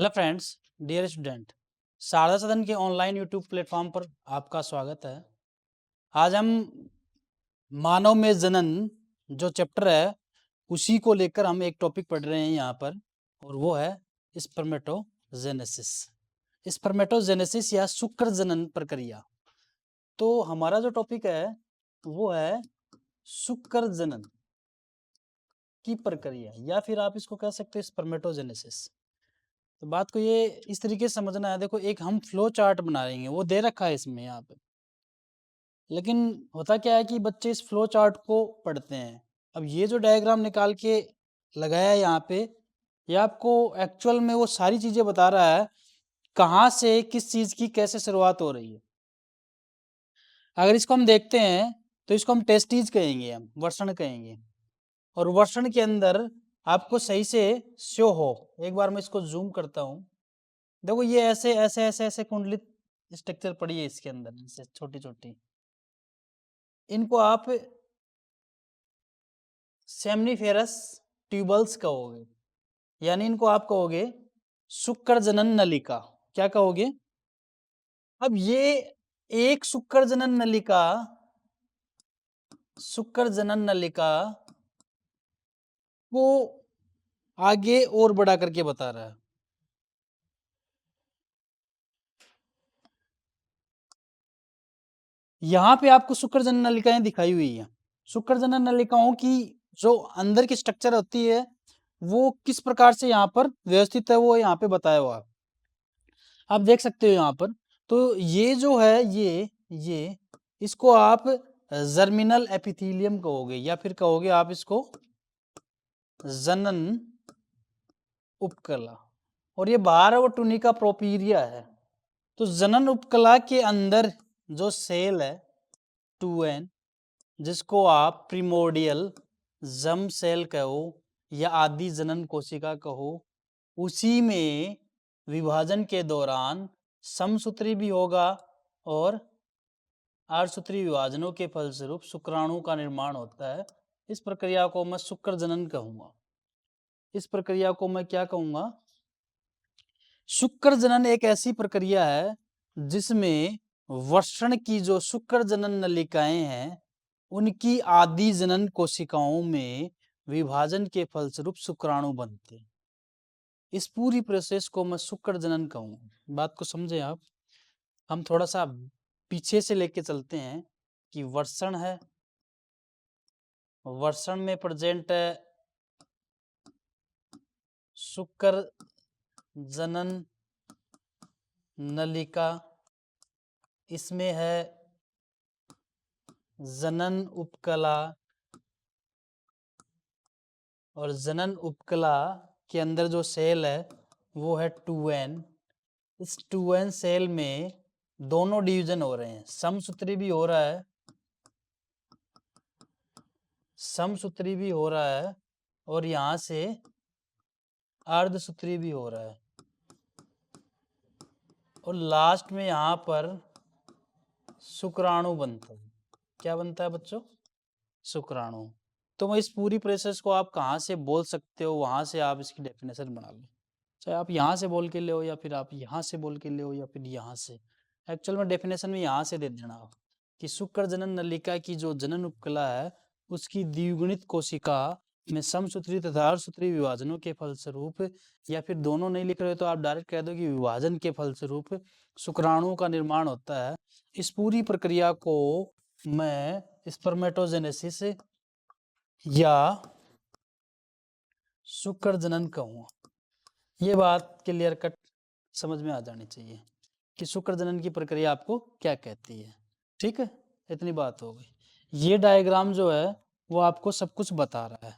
Hello friends, dear student, Sharda Sadan के online YouTube platform पर आपका स्वागत है। आज हम मानव में जनन जो चैप्टर है उसी को लेकर हम एक टॉपिक पढ़ रहे हैं यहाँ पर, और वो है स्पर्मेटोजेनेसिस। स्पर्मेटोजेनेसिस या शुक्र जनन प्रक्रिया। तो हमारा जो टॉपिक है वो है शुक्र जनन की प्रक्रिया, या फिर आप इसको कह सकते हैं स्पर्मेटोजेनेसिस। तो बात को ये इस तरीके से समझना है। देखो, एक हम फ्लो चार्ट बना रहे हैं, वो दे रखा है इसमें यहाँ पे, लेकिन होता क्या है कि बच्चे इस फ्लो चार्ट को पढ़ते हैं। अब ये जो डायग्राम निकाल के लगाया है यहाँ पे, ये आपको एक्चुअल में वो सारी चीजें बता रहा है, कहाँ से किस चीज की कैसे शुरुआत हो रही है। अगर इसको हम देखते हैं तो इसको हम टेस्टीज कहेंगे, हम वर्षण कहेंगे, और वर्षण के अंदर आपको सही से शो हो। एक बार मैं इसको जूम करता हूँ। देखो, ये ऐसे ऐसे ऐसे ऐसे कुंडलित स्ट्रक्चर पड़ी है इसके अंदर, ऐसे छोटी छोटी। इनको आप सेमनीफेरस ट्यूबल्स कहोगे, यानी इनको आप कहोगे शुक्र जनन नलिका। क्या कहोगे? अब ये एक शुक्र जनन नलिका को आगे और बढ़ा करके बता रहा है। यहाँ पे आपको शुक्र जनन नलिकाएं दिखाई हुई है। शुक्र जनन नलिकाओं की जो अंदर की स्ट्रक्चर होती है वो किस प्रकार से यहाँ पर व्यवस्थित है, वो यहाँ पे बताया हुआ है। आप देख सकते हो यहाँ पर। तो ये जो है ये इसको आप जर्मिनल एपिथेलियम कहोगे, या फिर कहोगे आप इसको जनन उपकला, और ये बाहर वो टुनिका प्रोपीरिया है। तो जनन उपकला के अंदर जो सेल है 2n, जिसको आप प्रिमोडियल जम सेल कहो या आदि जनन कोशिका कहो, उसी में विभाजन के दौरान समसूत्री भी होगा और अर्धसूत्री विभाजनों के फलस्वरूप शुक्राणु का निर्माण होता है। इस प्रक्रिया को मैं शुक्र जनन कहूंगा। इस प्रक्रिया को मैं क्या कहूंगा? शुक्र जनन एक ऐसी प्रक्रिया है जिसमें वर्षण की जो शुक्र जनन नलिकाएं हैं उनकी आदि जनन कोशिकाओं में विभाजन के फलस्वरूप शुक्राणु बनते हैं। इस पूरी प्रोसेस को मैं शुक्र जनन कहूंगा। बात को समझे आप? हम थोड़ा सा पीछे से लेके चलते हैं कि वर्षण है, वर्षण में प्रेजेंट है शुक्र जनन नलिका, इसमें है जनन उपकला, और जनन उपकला के अंदर जो सेल है वो है 2n। इस 2n सेल में दोनों डिवीजन हो रहे हैं, समसूत्री भी हो रहा है, समसूत्री भी हो रहा है, और यहां से अर्धसूत्री भी हो रहा है, और लास्ट में यहां पर शुक्राणु बनता है। क्या बनता है बच्चों? शुक्राणु। तो मैं इस पूरी प्रोसेस को आप कहाँ से बोल सकते हो, वहां से आप इसकी डेफिनेशन बना लो। चाहे आप यहाँ से बोल के ले हो, या फिर आप यहाँ से बोल के ले हो, या फिर यहाँ से। एक्चुअल में डेफिनेशन में यहाँ से दे देना आप कि शुक्र जनन नलिका की जो जनन उपकला है उसकी द्विगुणित कोशिका में समसूत्री तथा अर्धसूत्री विभाजनों के फलस्वरूप, या फिर दोनों नहीं लिख रहे तो आप डायरेक्ट कह दो कि विभाजन के फलस्वरूप शुक्राणुओं का निर्माण होता है। इस पूरी प्रक्रिया को मैं स्पर्मेटोजेनेसिस या शुक्र जनन कहूँगा। ये बात क्लियर कट समझ में आ जानी चाहिए कि शुक्र जनन की प्रक्रिया आपको क्या कहती है। ठीक है, इतनी बात हो गई। ये डायग्राम जो है वो आपको सब कुछ बता रहा है।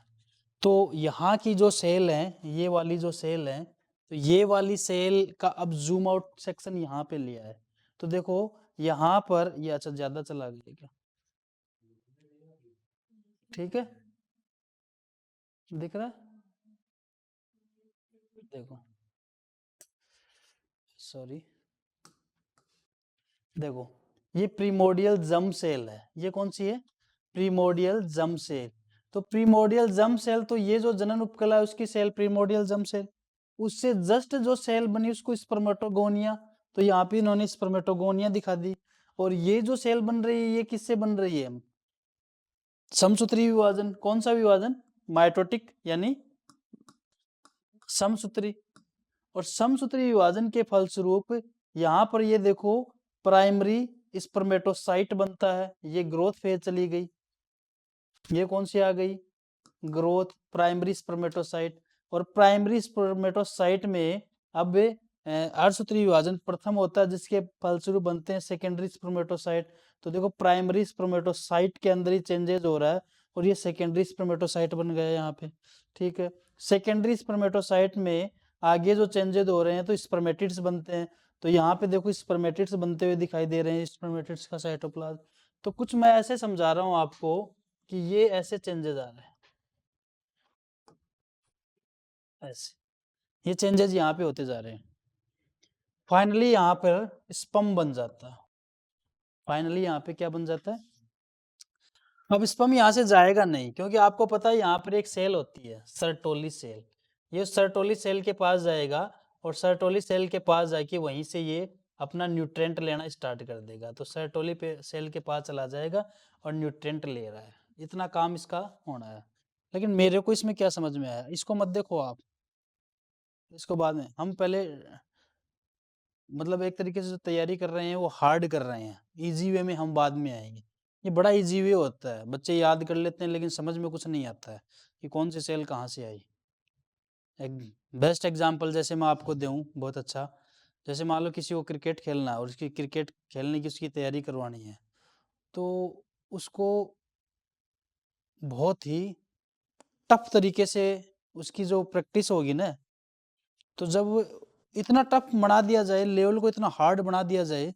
तो यहाँ की जो सेल है, ये वाली जो सेल है, तो ये वाली सेल का अब जूम आउट सेक्शन यहाँ पे लिया है। तो देखो यहाँ पर ये, अच्छा ज्यादा चला गया क्या? ठीक है, दिख रहा है? देखो, सॉरी, देखो ये प्रीमोडियल जम सेल है। ये कौन सी है? Primordial germ cell. तो प्रीमोडियल जम सेल, तो ये जो जनन उपकला है उसकी सेल प्रीमोडियल जम सेल। उससे जस्ट जो सेल बनी उसको स्पर्मेटोगोनिया, तो यहाँ पे इन्होंने स्पर्मेटोगोनिया दिखा दी। और ये जो सेल बन रही है ये किससे बन रही है? समसूत्री विभाजन। कौन सा विभाजन? माइटोटिक यानी समसूत्री। और समसूत्री विभाजन के फलस्वरूप यहाँ पर ये देखो प्राइमरी स्पर्मेटोसाइट बनता है, ये ग्रोथ फेज चली गई। ये कौन सी आ गई? Growth primary spermatocyte. और प्राइमरी स्पर्मेटोसाइट में अब अर्धसूत्री विभाजन प्रथम होता है, जिसके फलस्वरूप बनते हैं सेकेंडरी स्पर्मेटोसाइट। तो देखो प्राइमरी स्पर्मेटोसाइट के अंदर ही चेंजेस हो रहा है और ये सेकेंडरी स्पर्मेटोसाइट बन गया यहाँ पे। ठीक है, सेकेंडरी स्पर्मेटोसाइट में आगे जो चेंजेस हो रहे हैं तो स्पर्मेटिड्स बनते हैं। तो यहाँ पे देखो स्पर्मेटिड्स बनते हुए दिखाई दे रहे हैं, स्पर्मेटिड्स का साइटोप्लाज्म। तो कुछ मैं ऐसे समझा रहा हूँ आपको कि ये ऐसे चेंजेस आ रहे हैं, ऐसे ये चेंजेस यहाँ पे होते जा रहे हैं। फाइनली यहाँ पर स्पम बन जाता है। फाइनली यहाँ पे क्या बन जाता है? अब स्पम यहाँ से जाएगा नहीं, क्योंकि आपको पता है यहाँ पर एक सेल होती है सर्टोली सेल। ये सर्टोली सेल के पास जाएगा और सर्टोली सेल के पास जाके वहीं से ये अपना न्यूट्रेंट लेना स्टार्ट कर देगा। तो सर्टोली सेल के पास चला जाएगा और न्यूट्रेंट ले रहा है, इतना काम इसका होना है। लेकिन मेरे को इसमें क्या समझ में आया, इसको मत देखो आप, इसको बाद में। हम पहले मतलब एक तरीके से जो तैयारी कर रहे हैं वो हार्ड कर रहे हैं, इजी वे में हम बाद में आएंगे। ये बड़ा इजी वे होता है, बच्चे याद कर लेते हैं लेकिन समझ में कुछ नहीं आता है कि कौन सी सेल कहाँ से आई। एक बेस्ट एग्जांपल जैसे मैं आपको दूं बहुत अच्छा, जैसे मान लो किसी को क्रिकेट खेलना है और उसकी क्रिकेट खेलने की उसकी तैयारी करवानी है, तो उसको बहुत ही टफ तरीके से उसकी जो प्रैक्टिस होगी ना, तो जब इतना टफ बना दिया जाए, लेवल को इतना हार्ड बना दिया जाए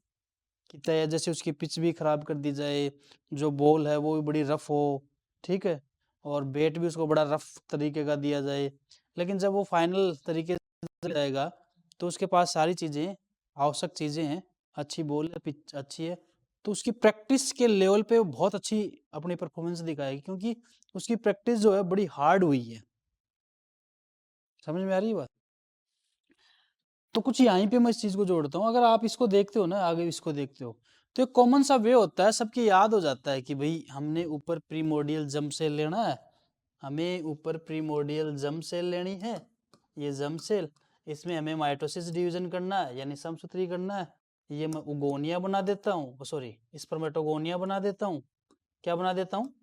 कि जैसे उसकी पिच भी खराब कर दी जाए, जो बॉल है वो भी बड़ी रफ हो, ठीक है, और बैट भी उसको बड़ा रफ तरीके का दिया जाए, लेकिन जब वो फाइनल तरीके से जाएगा तो उसके पास सारी चीज़ें, आवश्यक चीज़ें हैं, अच्छी बॉल है, पिच अच्छी है, तो उसकी प्रैक्टिस के लेवल पे वो बहुत अच्छी अपनी परफॉर्मेंस दिखाएगी, क्योंकि उसकी प्रैक्टिस जो है बड़ी हार्ड हुई है। समझ में आ रही है बात? तो कुछ यहीं पे मैं इस चीज़ को जोड़ता हूँ, अगर आप इसको देखते हो ना, आगे इसको देखते हो, तो एक कॉमन सा वे होता है, सबके याद हो जाता है कि भाई हमने ऊपर प्रीमोर्डियल जम सेल लेना है, हमें ऊपर प्रीमोर्डियल जम सेल लेनी है, ये जम सेल, इसमें हमें माइटोसिस डिवीजन करना है यानी समसूत्री करना है, ये मैं उगोनिया बना देता हूँ, सॉरी स्पर्मेटोगोनिया बना देता हूँ। क्या बना देता हूँ?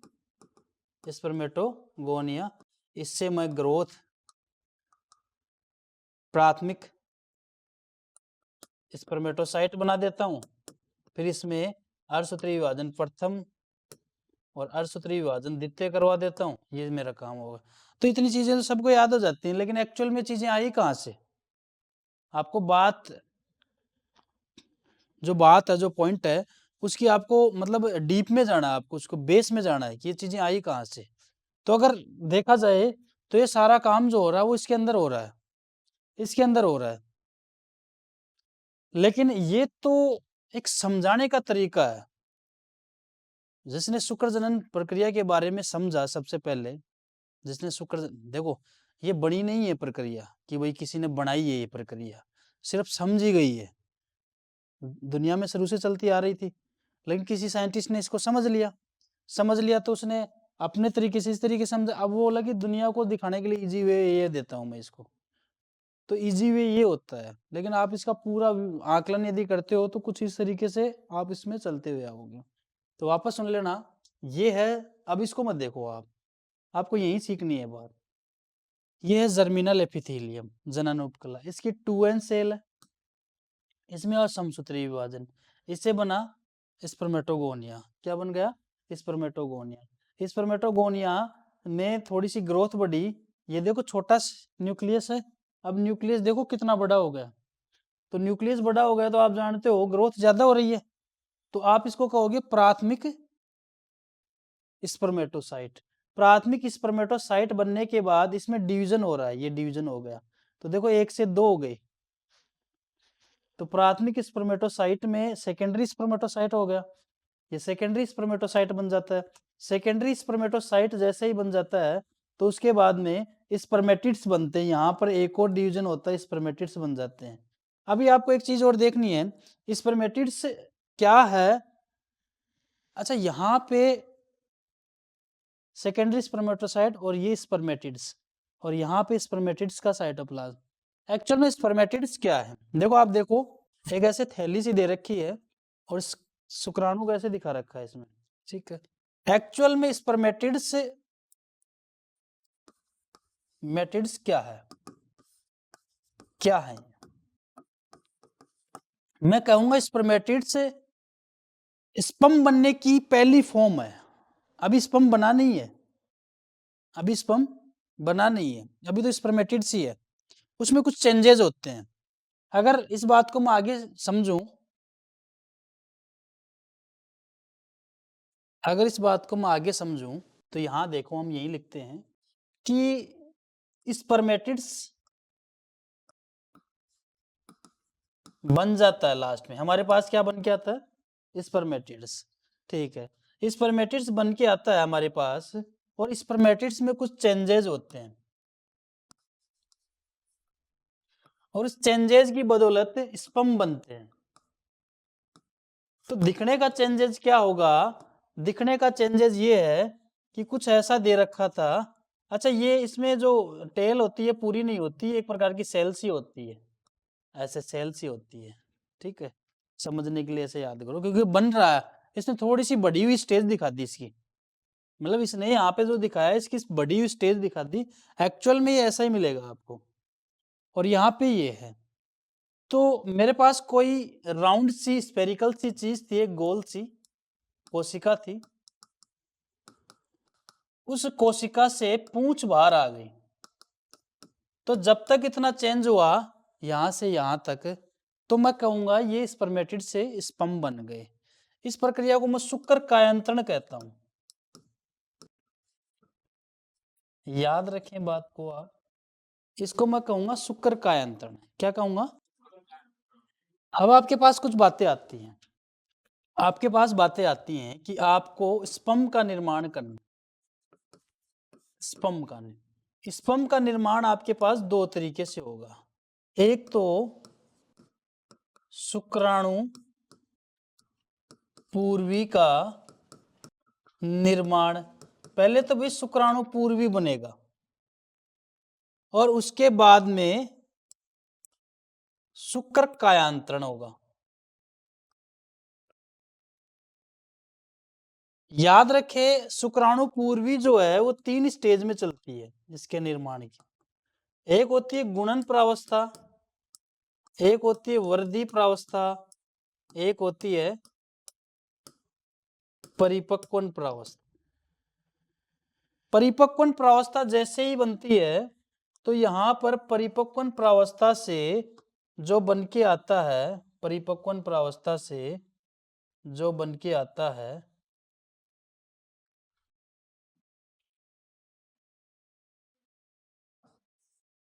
स्पर्मेटोगोनिया। इससे मैं ग्रोथ प्राथमिक स्पर्मेटोसाइट बना देता हूँ, फिर इसमें अर्धसूत्री विभाजन प्रथम और अर्धसूत्री विभाजन द्वितीय करवा देता हूँ, ये मेरा काम होगा। तो इतनी चीजें तो सबको याद हो जाती हैं, लेकिन एक्चुअल में चीजें आई कहाँ से? आपको बात, जो बात है, जो पॉइंट है, उसकी आपको मतलब डीप में जाना है, आपको उसको बेस में जाना है कि ये चीजें आई कहाँ से। तो अगर देखा जाए तो ये सारा काम जो हो रहा है वो इसके अंदर हो रहा है, इसके अंदर हो रहा है, लेकिन ये तो एक समझाने का तरीका है। जिसने शुक्र जनन प्रक्रिया के बारे में समझा सबसे पहले, जिसने शुक्र, देखो ये बनी नहीं है प्रक्रिया कि भाई किसी ने बनाई है, ये प्रक्रिया सिर्फ समझी गई है, दुनिया में शुरू से चलती आ रही थी, लेकिन किसी साइंटिस्ट ने इसको समझ लिया तो उसने अपने तरीके से इस तरीके से समझा। अब वो बोला कि दुनिया को दिखाने के लिए इजी वे ये देता हूँ मैं इसको, तो इजी वे ये होता है, लेकिन आप इसका पूरा आकलन यदि करते हो तो कुछ इस तरीके से आप इसमें चलते हुए आओगे। तो वापस सुन लेना, ये है, अब इसको मत देखो आप, आपको यही सीखनी है बात। ये है जर्मिनल एपिथेलियम, जनन उपकला, इसकी 2n सेल है, इसमें और समसूत्री विभाजन, इससे बना स्पर्मेटोगोनिया। क्या बन गया? स्पर्मेटोगोनिया। स्पर्मेटोगोनिया में थोड़ी सी ग्रोथ बढ़ी, ये देखो छोटा न्यूक्लियस है, अब न्यूक्लियस देखो कितना बड़ा हो गया, तो न्यूक्लियस बड़ा हो गया तो आप जानते हो ग्रोथ ज्यादा हो रही है, तो आप इसको कहोगे प्राथमिक स्पर्मेटोसाइट। प्राथमिक स्पर्मेटोसाइट बनने के बाद इसमें डिवीजन हो रहा है, ये डिवीजन हो गया, तो देखो 1 से 2 हो गई, तो प्राथमिक स्पर्मेटोसाइट में सेकेंडरी स्पर्मेटोसाइट हो गया, ये सेकेंडरी स्पर्मेटोसाइट बन जाता है। सेकेंडरी स्पर्मेटोसाइट जैसे ही बन जाता है तो उसके बाद में स्पर्मेटिड्स बनते हैं, यहाँ पर एक और डिवीजन होता है, स्पर्मेटिड्स बन जाते हैं। अभी आपको एक चीज और देखनी है, स्पर्मेटिड्स क्या है। अच्छा, यहाँ पे सेकेंडरी स्पर्मेटोसाइट और ये स्पर्मेटिड्स, और यहाँ पे स्पर्मेटिड्स का साइटोप्लाज्म। एक्चुअल में स्पर्मेटिड्स क्या है, देखो आप देखो, एक ऐसे थैली सी दे रखी है और शुक्राणु कैसे दिखा रखा है इसमें, ठीक है। एक्चुअल में स्पर्मेटिड्स मेटिड्स क्या है, क्या है? मैं कहूंगा स्पर्मेटिड्स स्पर्म बनने की पहली फॉर्म है। अभी स्पर्म बना नहीं है, अभी स्पर्म बना नहीं है, अभी तो स्पर्मेटिड्स ही है। उसमें कुछ चेंजेस होते हैं। अगर इस बात को मैं आगे समझूं, अगर इस बात को मैं आगे समझूं तो यहां देखो हम यही लिखते हैं कि स्पर्मेटिड्स बन जाता है लास्ट में, हमारे पास क्या बन के आता है, स्पर्मेटिड्स, ठीक है। स्पर्मेटिड्स बन के आता है हमारे पास, और स्पर्मेटिड्स में कुछ चेंजेस होते हैं, और उस चेंजेस की बदौलत स्पर्म बनते हैं। तो दिखने का चेंजेस क्या होगा, दिखने का चेंजेस ये है कि कुछ ऐसा दे रखा था। अच्छा, ये इसमें जो टेल होती है पूरी नहीं होती, एक प्रकार की सेल सी होती है, ऐसे सेल सी होती है, ठीक है। समझने के लिए ऐसे याद करो, क्योंकि बन रहा है, इसने थोड़ी सी बढ़ी हुई स्टेज दिखा दी इसकी, मतलब इसने यहाँ पे जो दिखाया है इसकी बढ़ी हुई स्टेज दिखा दी। एक्चुअल में ये ऐसा ही मिलेगा आपको, और यहाँ पे ये है। तो मेरे पास कोई राउंड सी स्फेरिकल सी चीज थी, एक गोल सी कोशिका थी, उस कोशिका से पूंछ बाहर आ गई। तो जब तक इतना चेंज हुआ यहां से यहां तक, तो मैं कहूंगा ये स्पर्मेटिड से स्पर्म बन गए। इस प्रक्रिया को मैं शुक्र कायांतरण कहता हूं, याद रखें बात को आप, इसको मैं कहूंगा शुक्र कायांतरण। क्या कहूंगा? अब आपके पास कुछ बातें आती हैं, आपके पास बातें आती हैं कि आपको स्पर्म का निर्माण करना। स्पर्म का निर्माण आपके पास दो तरीके से होगा। एक तो शुक्राणु पूर्वी का निर्माण, पहले तो भी शुक्राणु पूर्वी बनेगा, और उसके बाद में शुक्र कायांतरण होगा। याद रखे, शुक्राणु पूर्वी जो है वो 3 स्टेज में चलती है इसके निर्माण की। एक होती है गुणन प्रावस्था, एक होती है वृद्धि प्रावस्था, एक होती है परिपक्वन प्रावस्था। परिपक्वन प्रावस्था जैसे ही बनती है, तो यहां पर परिपक्वन प्रावस्था से जो बन के आता है, परिपक्वन प्रावस्था से जो बन के आता है,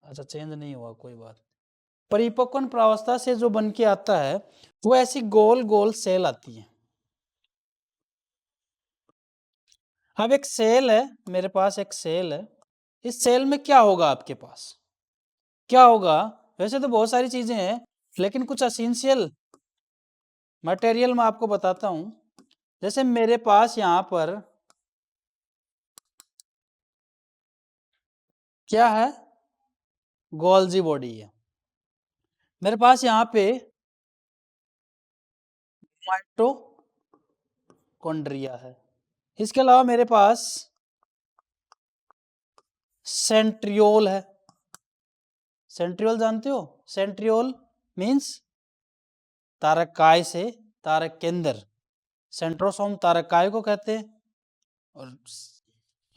अच्छा चेंज नहीं हुआ, कोई बात। परिपक्वन प्रावस्था से जो बन के आता है वो ऐसी गोल गोल सेल आती है। अब एक सेल है मेरे पास, एक सेल है, इस सेल में क्या होगा आपके पास, क्या होगा? वैसे तो बहुत सारी चीजें हैं, लेकिन कुछ एसेंशियल मटेरियल मैं आपको बताता हूं। जैसे मेरे पास यहां पर क्या है, गोल्जी बॉडी है। मेरे पास यहाँ पे माइटोकॉन्ड्रिया है। इसके अलावा मेरे पास सेंट्रियोल है। सेंट्रियोल जानते हो? सेंट्रियोल मीन्स तारकाय से तारक केंद्र, सेंट्रोसोम तारकाय को कहते हैं,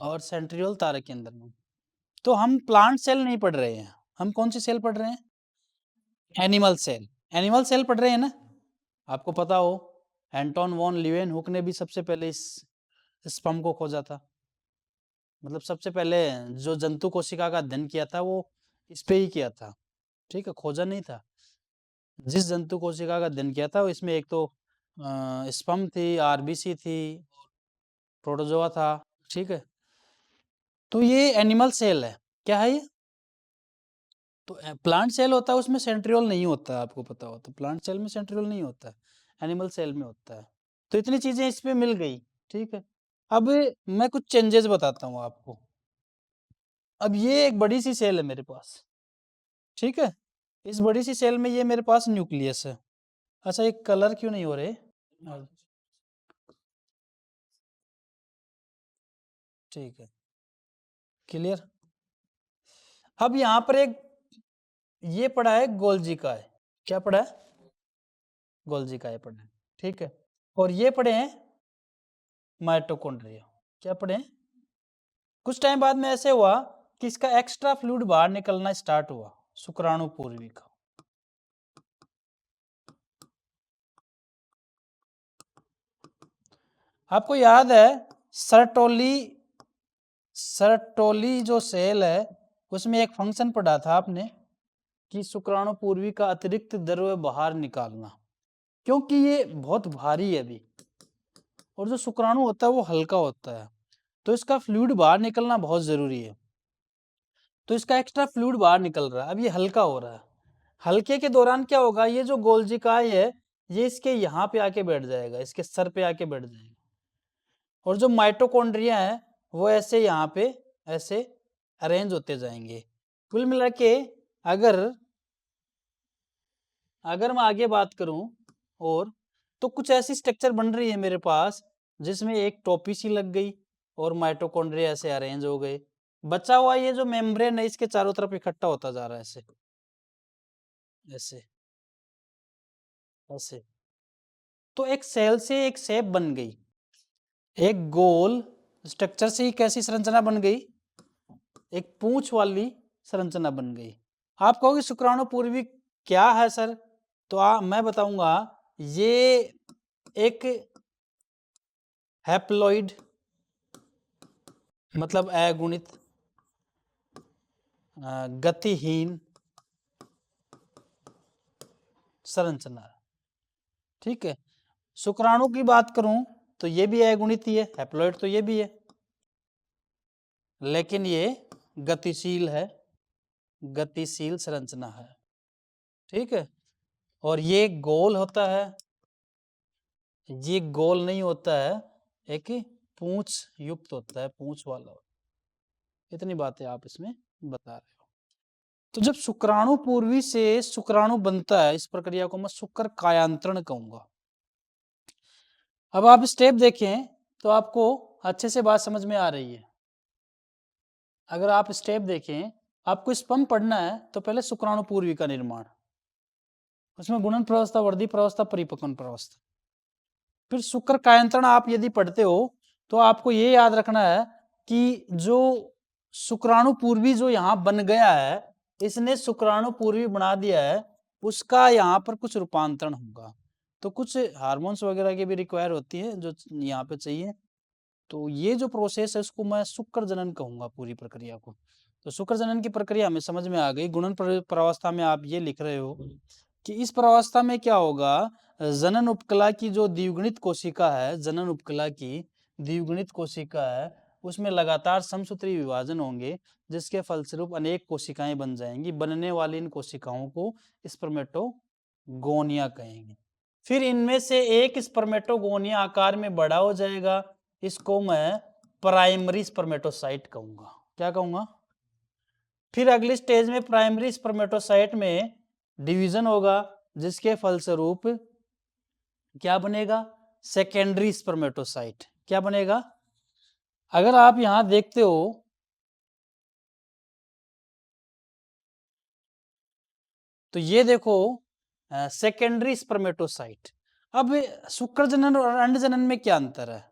और सेंट्रियोल तारक केंद्र में। तो हम प्लांट सेल नहीं पढ़ रहे हैं, हम कौन सी सेल पढ़ रहे हैं? Animal cell. एनिमल सेल पढ़ रहे हैं ना। आपको पता हो एंटोन वॉन लीवेनहुक ने भी सबसे पहले इस स्पर्म को खोजा था, मतलब सबसे पहले जो जंतु कोशिका का अध्ययन किया था वो इस पे ही किया था, ठीक है, खोजा नहीं था। जिस जंतु कोशिका का अध्ययन किया था वो इसमें एक तो स्पर्म थी, आरबीसी थी, प्रोटोजोआ था, ठीक है। तो ये एनिमल सेल है। क्या है ये? तो प्लांट सेल होता है, उसमें सेंट्रियोल नहीं होता है, आपको पता हो तो। प्लांट सेल में सेंट्रियोल नहीं होता है, एनिमल सेल में होता है। तो इतनी चीजें इसमें मिल गई, ठीक है। अब मैं कुछ चेंजेस बताता हूँ आपको। अब ये एक बड़ी सी सेल है मेरे पास, ठीक है। इस बड़ी सी सेल में ये मेरे पास न्यूक्लियस है। अच्छा, ये कलर क्यों नहीं हो रहे? ठीक है, क्लियर। अब यहाँ पर एक ये पड़ा है गोल्जी का है। क्या पड़ा है? गोल्जी का ये पड़ा है, ठीक है। और ये पड़े हैं माइटोकॉन्ड्रिया। क्या पड़े हैं? कुछ टाइम बाद में ऐसे हुआ कि इसका एक्स्ट्रा फ्लूइड बाहर निकलना स्टार्ट हुआ, शुक्राणु पूर्वी का। आपको याद है सर्टोली, सर्टोली जो सेल है उसमें एक फंक्शन पढ़ा था आपने कि शुक्राणु पूर्वी का अतिरिक्त द्रव्य बाहर निकालना, क्योंकि ये बहुत भारी है अभी, और जो शुक्राणु होता है वो हल्का होता है, तो इसका फ्लूइड बाहर निकलना बहुत जरूरी है। तो इसका एक्स्ट्रा फ्लूइड बाहर निकल रहा है, अब ये हल्का हो रहा है। हल्के के दौरान क्या होगा, ये जो गोल्जिकाय है ये इसके यहाँ पे आके बैठ जाएगा, इसके सर पे आके बैठ जाएगा। और जो माइटोकॉन्ड्रिया है वो ऐसे यहाँ पे ऐसे अरेंज होते जाएंगे। कुल मिला के अगर अगर मैं आगे बात करूं, और तो कुछ ऐसी स्ट्रक्चर बन रही है मेरे पास जिसमें एक टोपी सी लग गई और माइटोकॉन्ड्रिया ऐसे अरेंज हो गए। बचा हुआ ये जो मेम्ब्रेन है इसके चारों तरफ इकट्ठा होता जा रहा है, ऐसे ऐसे ऐसे। तो एक सेल से एक शेप बन गई, एक गोल स्ट्रक्चर से ही कैसी संरचना बन गई, एक पूंछ वाली संरचना बन गई। आप कहोगे शुक्राणु पूर्वी क्या है सर? तो मैं बताऊंगा, ये एक हैप्लॉइड मतलब अगुणित गतिहीन संरचना है, ठीक है। शुक्राणु की बात करूं तो ये भी अगुणित ही है, हैप्लॉइड तो ये भी है, लेकिन ये गतिशील है, गतिशील संरचना है, ठीक है। और ये गोल होता है, ये गोल नहीं होता है, एक पूंछ युक्त होता है, पूंछ वाला। इतनी बातें आप इसमें बता रहे हो। तो जब शुक्राणु पूर्वी से शुक्राणु बनता है, इस प्रक्रिया को मैं शुक्र कायांतरण कहूंगा। अब आप स्टेप देखें तो आपको अच्छे से बात समझ में आ रही है। अगर आप स्टेप देखें, आपको स्पर्म पढ़ना है तो पहले शुक्राणु पूर्वी का निर्माण, उसमें गुणन प्रवस्था, वर्धी प्रवस्था, परिपक्वन प्रवस्था, फिर शुक्र कायांतरण। आप यदि पढ़ते हो तो आपको ये याद रखना है कि जो शुक्राणु पूर्वी जो यहाँ बन गया है, इसने शुक्राणु पूर्वी बना दिया है, उसका यहाँ पर कुछ रूपांतरण होगा। तो कुछ हार्मोन्स वगैरह की भी रिक्वायर होती है जो यहाँ पे चाहिए। तो ये जो प्रोसेस है उसको मैं शुक्र जनन कहूंगा, पूरी प्रक्रिया को। तो शुक्र जनन की प्रक्रिया हमें समझ में आ गई। गुणन प्रावस्था में आप ये लिख रहे हो कि इस प्रावस्था में क्या होगा, जनन उपकला की जो द्विगुणित कोशिका है, जनन उपकला की द्विगुणित कोशिका है, उसमें लगातार समसूत्री विभाजन होंगे, जिसके फलस्वरूप अनेक कोशिकाएं बन जाएंगी। बनने वाली इन कोशिकाओं को स्पर्मेटोगोनिया कहेंगे। फिर इनमें से एक स्पर्मेटोगोनिया आकार में बड़ा हो जाएगा, इसको मैं प्राइमरी स्पर्मेटोसाइट कहूंगा। क्या कहूंगा? फिर अगली स्टेज में प्राइमरी स्पर्मेटोसाइट में डिवीजन होगा, जिसके फलस्वरूप क्या बनेगा? Secondary spermatocyte. क्या बनेगा? अगर आप यहां देखते हो तो ये देखो सेकेंडरी स्पर्मेटोसाइट। अब शुक्र जनन और अंड जनन में क्या अंतर है?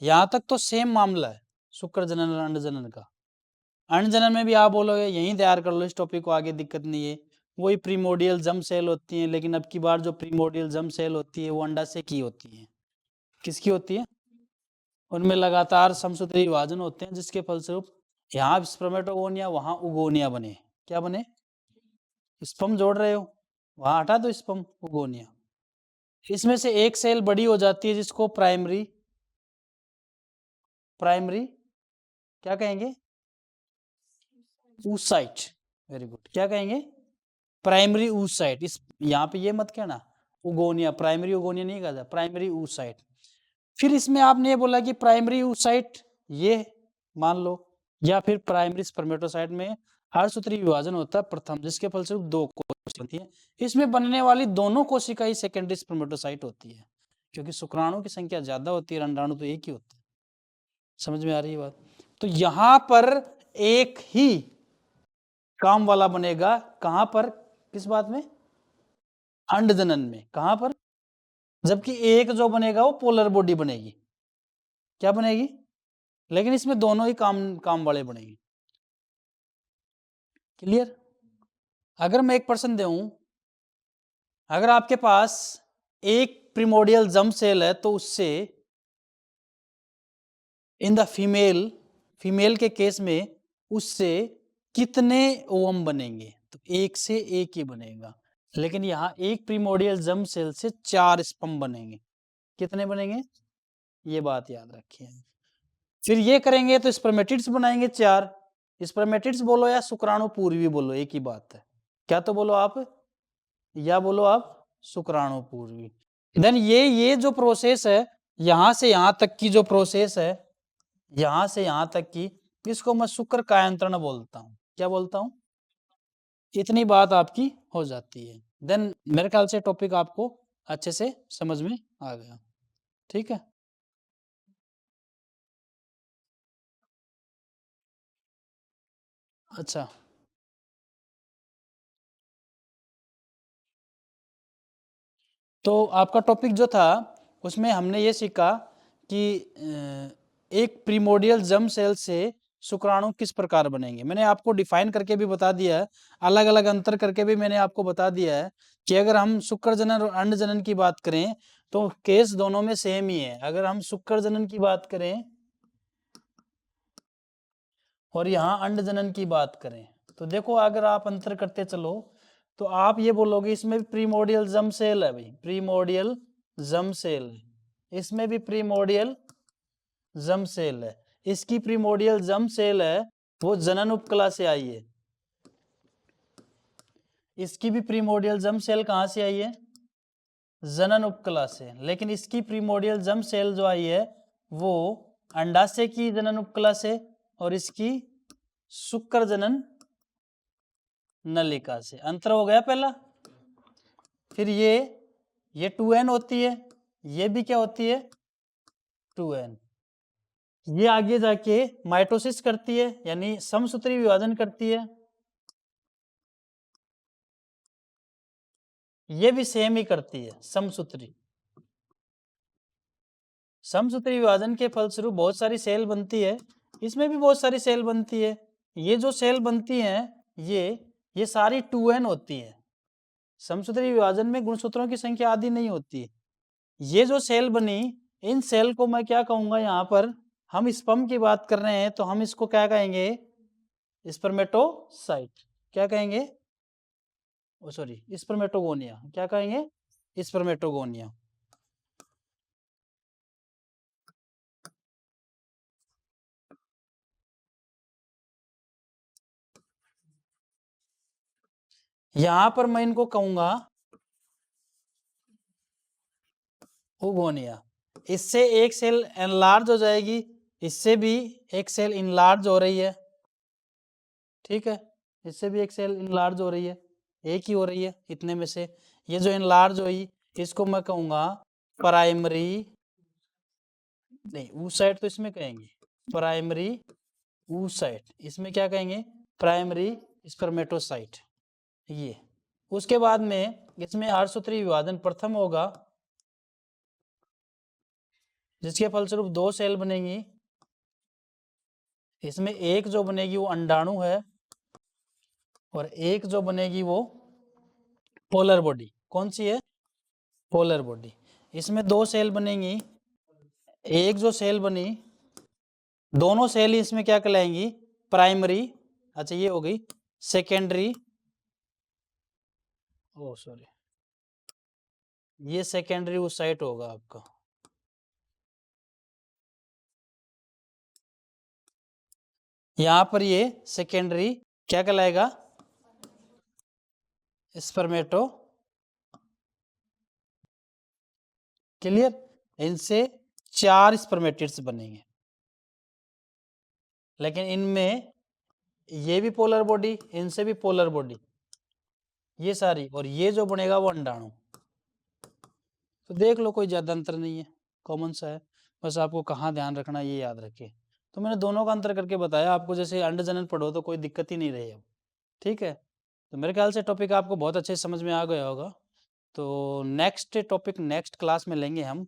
यहां तक तो सेम मामला है शुक्र जनन और अंड जनन का। अंड जनन में भी आप बोलोगे यहीं तैयार कर लो इस टॉपिक को, आगे दिक्कत नहीं है, वही प्रीमोडियल जम सेल होती है, लेकिन अब की बार जो प्रीमोडियल जम सेल होती है वो अंडाशय की होती है। किसकी होती है? उनमें लगातार समसूत्री विभाजन होते हैं, जिसके फलस्वरूप यहाँ स्पर्मेटोगोनिया, वहां उगोनिया बने। क्या बने? स्पर्म जोड़ रहे हो, वहां हटा दो स्पर्म, उगोनिया। इसमें से एक सेल बड़ी हो जाती है जिसको प्राइमरी, प्राइमरी क्या कहेंगे? oocyte, वेरी गुड, क्या कहेंगे? Primary oocyte। इस यहाँ पे ये मत कहना उगोनिया, प्राइमरी उगोनिया नहीं कहा, प्राइमरी oocyte। फिर इसमें आपने ये बोला कि प्राइमरी oocyte ये मान लो, या फिर प्राइमरी स्पर्मेटोसाइट में हर्षसूत्री विभाजन होता है प्रथम, जिसके फलस्वरूप दो कोशिका बनती है। इसमें बनने वाली दोनों कोशिका ही सेकेंडरी स्पर्मेटोसाइट होती है, क्योंकि शुक्राणु की संख्या ज्यादा होती है, अंडाणु तो एक ही होता है। समझ में आ रही है बात? तो यहां पर एक ही काम वाला बनेगा, कहां पर, किस बात में? अंड जनन में। कहां पर? जबकि एक जो बनेगा वो पोलर बॉडी बनेगी। क्या बनेगी? लेकिन इसमें दोनों ही काम वाले बनेंगे। क्लियर? अगर मैं एक प्रश्न दूं, अगर आपके पास एक प्रिमोडियल जर्म सेल है तो उससे इन द फीमेल के केस में उससे कितने ओवम बनेंगे? तो एक से एक ही बनेगा। लेकिन यहाँ एक प्रिमोडियल जर्म सेल से 4 स्पर्म बनेंगे। कितने बनेंगे? ये बात याद रखिए। फिर ये करेंगे तो स्पर्मेटिड्स बनाएंगे 4। स्पर्मेटिड्स बोलो या शुक्राणु पूर्वी बोलो, एक ही बात है। क्या तो बोलो आप, या बोलो आप शुक्राणु पूर्वी। देन ये जो प्रोसेस है, यहां से यहां तक की जो प्रोसेस है, यहां से यहां तक की, इसको मैं शुक्र कायांतरण बोलता हूं। क्या बोलता हूं? इतनी बात आपकी हो जाती है। देन मेरे ख्याल से टॉपिक आपको अच्छे से समझ में आ गया। ठीक है? अच्छा, तो आपका टॉपिक जो था उसमें हमने ये सीखा कि एक प्रीमोडियल जर्म सेल से शुक्राणु किस प्रकार बनेंगे। मैंने आपको डिफाइन करके भी बता दिया है, अलग अलग अंतर करके भी मैंने आपको बता दिया है कि अगर हम शुक्र जनन और अंड जनन की बात करें तो केस दोनों में सेम ही है। अगर हम शुक्र जनन की बात करें और यहाँ अंड जनन की बात करें तो देखो, अगर आप अंतर करते चलो तो आप ये बोलोगे इसमें भी प्रीमोडियल जर्म सेल है भाई, प्रीमोडियल जर्म सेल है, इसमें भी प्रीमोडियल जर्म सेल है, इसकी प्रीमोडियल जर्म सेल है वो जनन उपकला से आई है, इसकी भी प्रीमोडियल जर्म सेल कहां से आई है? जनन उपकला से। लेकिन इसकी प्रीमोडियल जर्म सेल जो आई है वो अंडाशय की जनन उपकला से और इसकी शुक्र जनन नलिका से। अंतर हो गया पहला। फिर ये 2n होती है, ये भी क्या होती है? 2n। ये आगे जाके माइटोसिस करती है, यानी समसूत्री विभाजन करती है। ये भी सेम ही करती है, समसूत्री। समसूत्री विभाजन के फलस्वरूप बहुत सारी सेल बनती है, इसमें भी बहुत सारी सेल बनती है। ये जो सेल बनती हैं ये सारी 2n होती है। समसूत्री विभाजन में गुणसूत्रों की संख्या आदि नहीं होती। ये जो सेल बनी, इन सेल को मैं क्या कहूंगा, यहाँ पर हम स्पर्म की बात कर रहे हैं तो हम इसको क्या कहेंगे? स्पर्मेटोसाइट। क्या कहेंगे? ओ सॉरी, स्पर्मेटोगोनिया। क्या कहेंगे? स्पर्मेटोगोनिया। यहां पर मैं इनको कहूंगा ओगोनिया। इससे एक सेल एनलार्ज हो जाएगी, इससे भी एक सेल इनलार्ज हो रही है। ठीक है, इससे भी एक सेल इनलार्ज हो रही है, एक ही हो रही है इतने में से। ये जो इनलार्ज हुई इसको मैं कहूंगा प्राइमरी, नहीं oocyte तो इसमें कहेंगे प्राइमरी oocyte, इसमें क्या कहेंगे? Primary spermatocyte. ये उसके बाद में इसमें हर्षसूत्री विभाजन प्रथम होगा, जिसके फलस्वरूप 2 सेल बनेंगी। इसमें एक जो बनेगी वो अंडाणु है और एक जो बनेगी वो पोलर बॉडी। कौन सी है? Polar body. इसमें 2 सेल बनेंगी, एक जो सेल बनी, दोनों सेल इसमें क्या कहलाएंगी? प्राइमरी। अच्छा, ये हो गई सेकेंडरी, ओ सॉरी, ये सेकेंडरी oocyte होगा आपका। यहां पर ये सेकेंडरी क्या कहलाएगा? स्पर्मेटो। क्लियर? इनसे 4 स्पर्मेटिड्स बनेंगे, लेकिन इनमें ये भी पोलर बॉडी, इनसे भी पोलर बॉडी, ये सारी, और ये जो बनेगा वो अंडाणु। तो देख लो, कोई ज़्यादा अंतर नहीं है, कॉमन सा है, बस आपको कहाँ ध्यान रखना ये याद रखिए। तो मैंने दोनों का अंतर करके बताया आपको, जैसे अंड जनन पढ़ो तो कोई दिक्कत ही नहीं रही अब, ठीक है। तो मेरे ख्याल से टॉपिक आपको बहुत अच्छे से समझ में आ गया होगा। तो नेक्स्ट टॉपिक नेक्स्ट क्लास में लेंगे हम।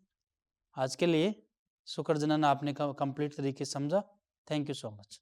आज के लिए शुक्र जनन आपने कंप्लीट तरीके से समझा। Thank you so much.